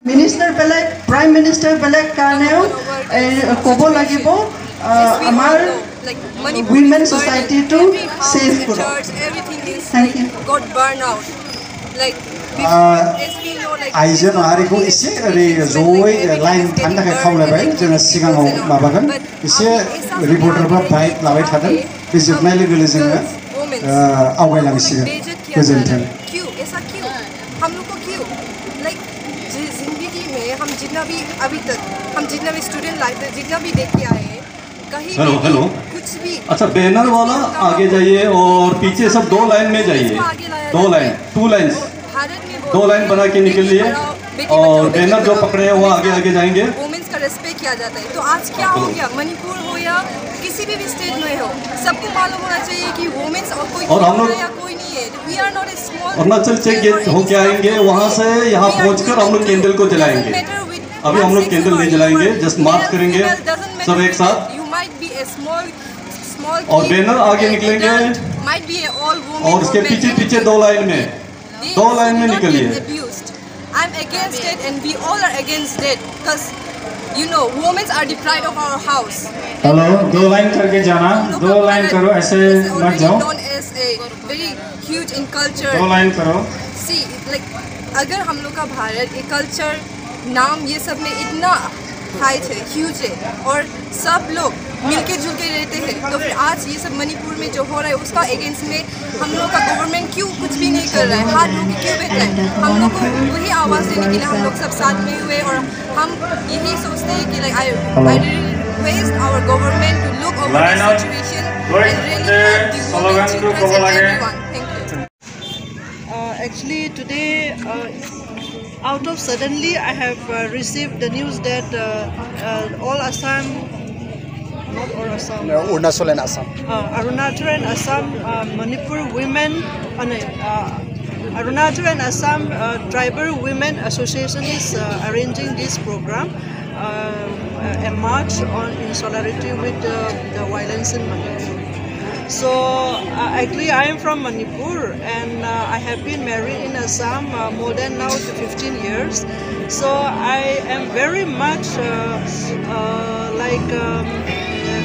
Minister belek, Prime Minister belek karneo kobo lagibo amar women society to save koro. Thank you. Got burned out. Like आइजो माहारिखौ एसे ओरै जयै line थानो थाखाय खावलायबाय जोङो सिगाङाव माबागोन एसे रिपर्टारफ्रा बाइक लाबाय थादों बे जोबनाय लोगो लोगो जोङो आवगायलांसिगोन गोजोन्थों हम लोग को क्यों लाइक जिंदगी में हम जितना भी अभी तक हम जितना भी स्टूडेंट लाइफ में जितना भी देख के आए हैं कहीं हेलो कुछ भी अच्छा बैनर वाला आगे जाइए और पीछे सब 2 लाइन में जाइए 2 लाइन 2 लाइन्स 2 लाइन बना के निकलिए और बैनर जो पकड़े हैं वो आगे आगे जाएंगे वुमेन्स का रेस्पेक्ट किया जाता है तो आज क्या हो गया मणिपुर हो या किसी भी स्टेट में हो सबको मालूम होना चाहिए कि वुमेन्स और कोई और हम लोग कोई नहीं है we are not a small Arunachal check gate होके आएंगे वहाँ से यहाँ पहुँचकर हम लोग कैंडल को जलाएंगे अभी हम लोग कैंडल नहीं जलाएंगे जस्ट मार्च करेंगे सब एक साथ और बैनर आगे निकलेंगे और उसके पीछे पीछे 2 लाइन में 2 लाइन में निकलिए I'm against it and we all are against it because you know women are deprived of our house. Hello 2 line करके जाना 2 लाइन करो ऐसे मत जाओ known as a very huge in culture 2 line करो see like अगर हम लोग का भारत एक कल्चर नाम ये सब में इतना हाई है ह्यूज है और सब लोग मिलके जुल के रहते हैं तो फिर आज ये सब मणिपुर में जो हो रहा है उसका अगेंस्ट में हम लोग का गवर्नमेंट क्यों कुछ भी नहीं कर रहा है हाथ रोक क्यों बैठ रहा है हम लोग को वही आवाज़ देने के लिए हम लोग सब साथ में हुए और हम यही सोचते हैं कि like I request our government to look over the situation and really help the women, children and everyone. Thank you. Actually today out of suddenly I have received the news that all Assam, not all Assam, Arunachal and Assam, Arunachal and Assam Manipur women, Arunachal and Assam Tribal Women Association is arranging this program, a march in solidarity with the violence in Manipur. So actually I am from Manipur and I have been married in Assam more than now 15 years. So I am very much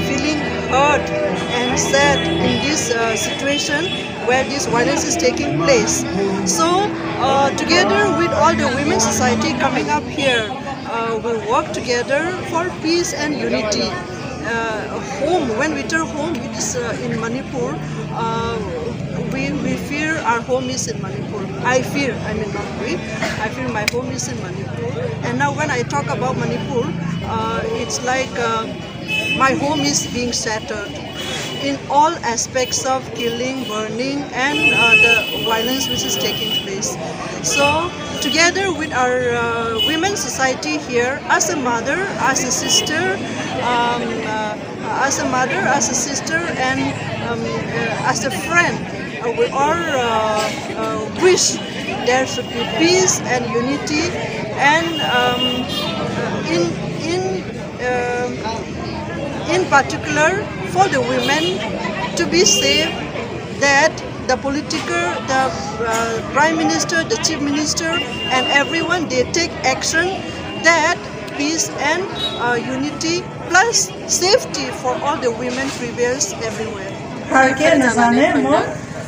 feeling hurt and sad in this situation where this violence is taking place. So together with all the women's society coming up here, we'll work together for peace and unity. Home, when we turn home, it is in Manipur. We fear our home is in Manipur. I fear, I mean not we. I feel my home is in Manipur. And now when I talk about Manipur, it's like my home is being shattered in all aspects of killing, burning, and the violence which is taking place. So together with our women's society here, as a mother, as a sister, and as a friend, we all wish there should be peace and unity, and in particular for the women to be safe, that the Prime Minister, the Chief Minister, and everyone, they take action that peace and unity plus safety for all the women prevails everywhere.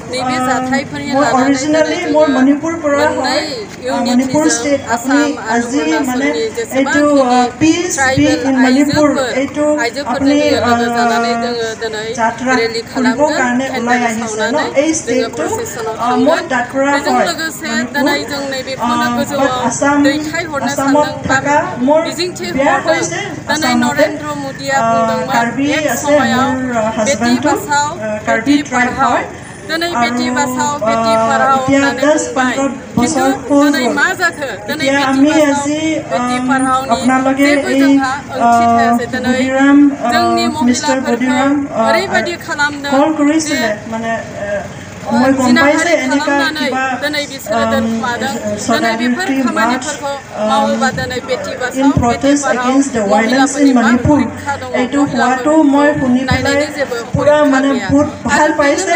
Originally more Manipur pura hoy Manipur state apni aji mane etu peace be in Manipur etu apni jatra khulbo karone ulai ahise no ei state to more dakra hoy Assamot thaka more biya hoise Narendra Modi Karbi ase more husband to Karbi tribe hoy Danai beti basao beti parhao nanai bubai kintu danai ma jakho danai beti parhao ni जेबो जोंहा ओंथि थायासै danai जोंनि महिलाफोरखौ ओरैबायदि खालामदों जे मैं गम्बाइसे एनेका किबा दिनै बिसोरो दोनखुमादों दिनै बेफोर खामानिफोरखौ मावोबा दिनै बेटी बासाव in protest against the violence in Manipur etu huato moi puni pelai pura mane बहुत ভাল পাইছে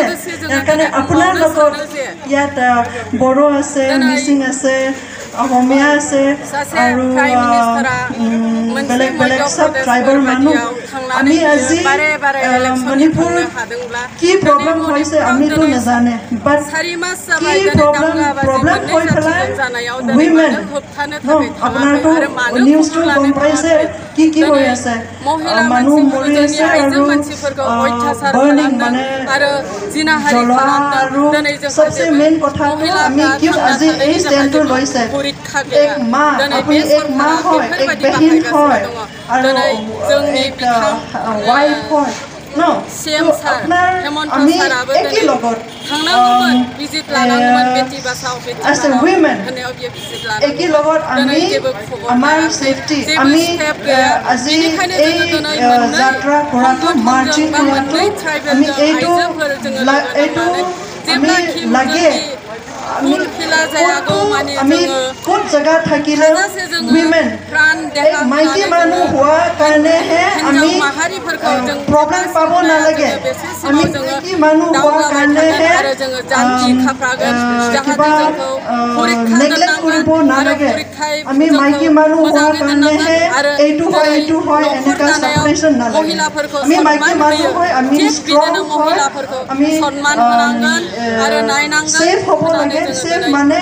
এখানে আপোনাৰ লগত ইয়াত বড়ো আছে মিচিং আছে অসমীয়া আছে আৰু বেলেগ বেলেগ সব ট্ৰাইবেল মানুহ আমি আজি মণিপুৰ কি প্ৰব্লেম হৈছে আমিতো নাজানে বাট কি প্ৰব্লেম হৈ পেলাই উইমেন আপোনাৰতো নিউজটো গম পাইছে কি হৈ আছে মানুহ মৰি আছে আৰু বাৰ্নিং মানে জ্বলোৱা আৰু সবচে মেইন কথাটো আমি কিয় আজি এই ষ্টেণ্ডটো লৈছে এক মা আপুনি এক মা হয় এক বেহিন হয় আৰু এক ৱাইফ হয় No, আমি একই লগত as a women একই লগত আমি আমাৰ সেফটি আমি আজি এই যাত্ৰা কৰাটো মাৰ্চিং কৰাটো আমি এইটো আমি লাগে আমি ক'ত জেগা থাকিলে উইমেন এক মাইকী মানুহ হোৱাৰ কাৰণেহে আমি প্ৰব্লেম পাব নালাগে আমি মাইকী মানুহ হোৱাৰ কাৰণেহে কিবা নেগলেক্ট কৰিব নালাগে আমি মাইকী মানুহ হোৱাৰ কাৰণেহে এইটো হয় এনেকুৱা সেপাৰেশ্যন নালাগে আমি মাইকী মানুহ হয় আমি ষ্ট্ৰং হয় আমি ছেফ হ'ব লাগে ছেফ মানে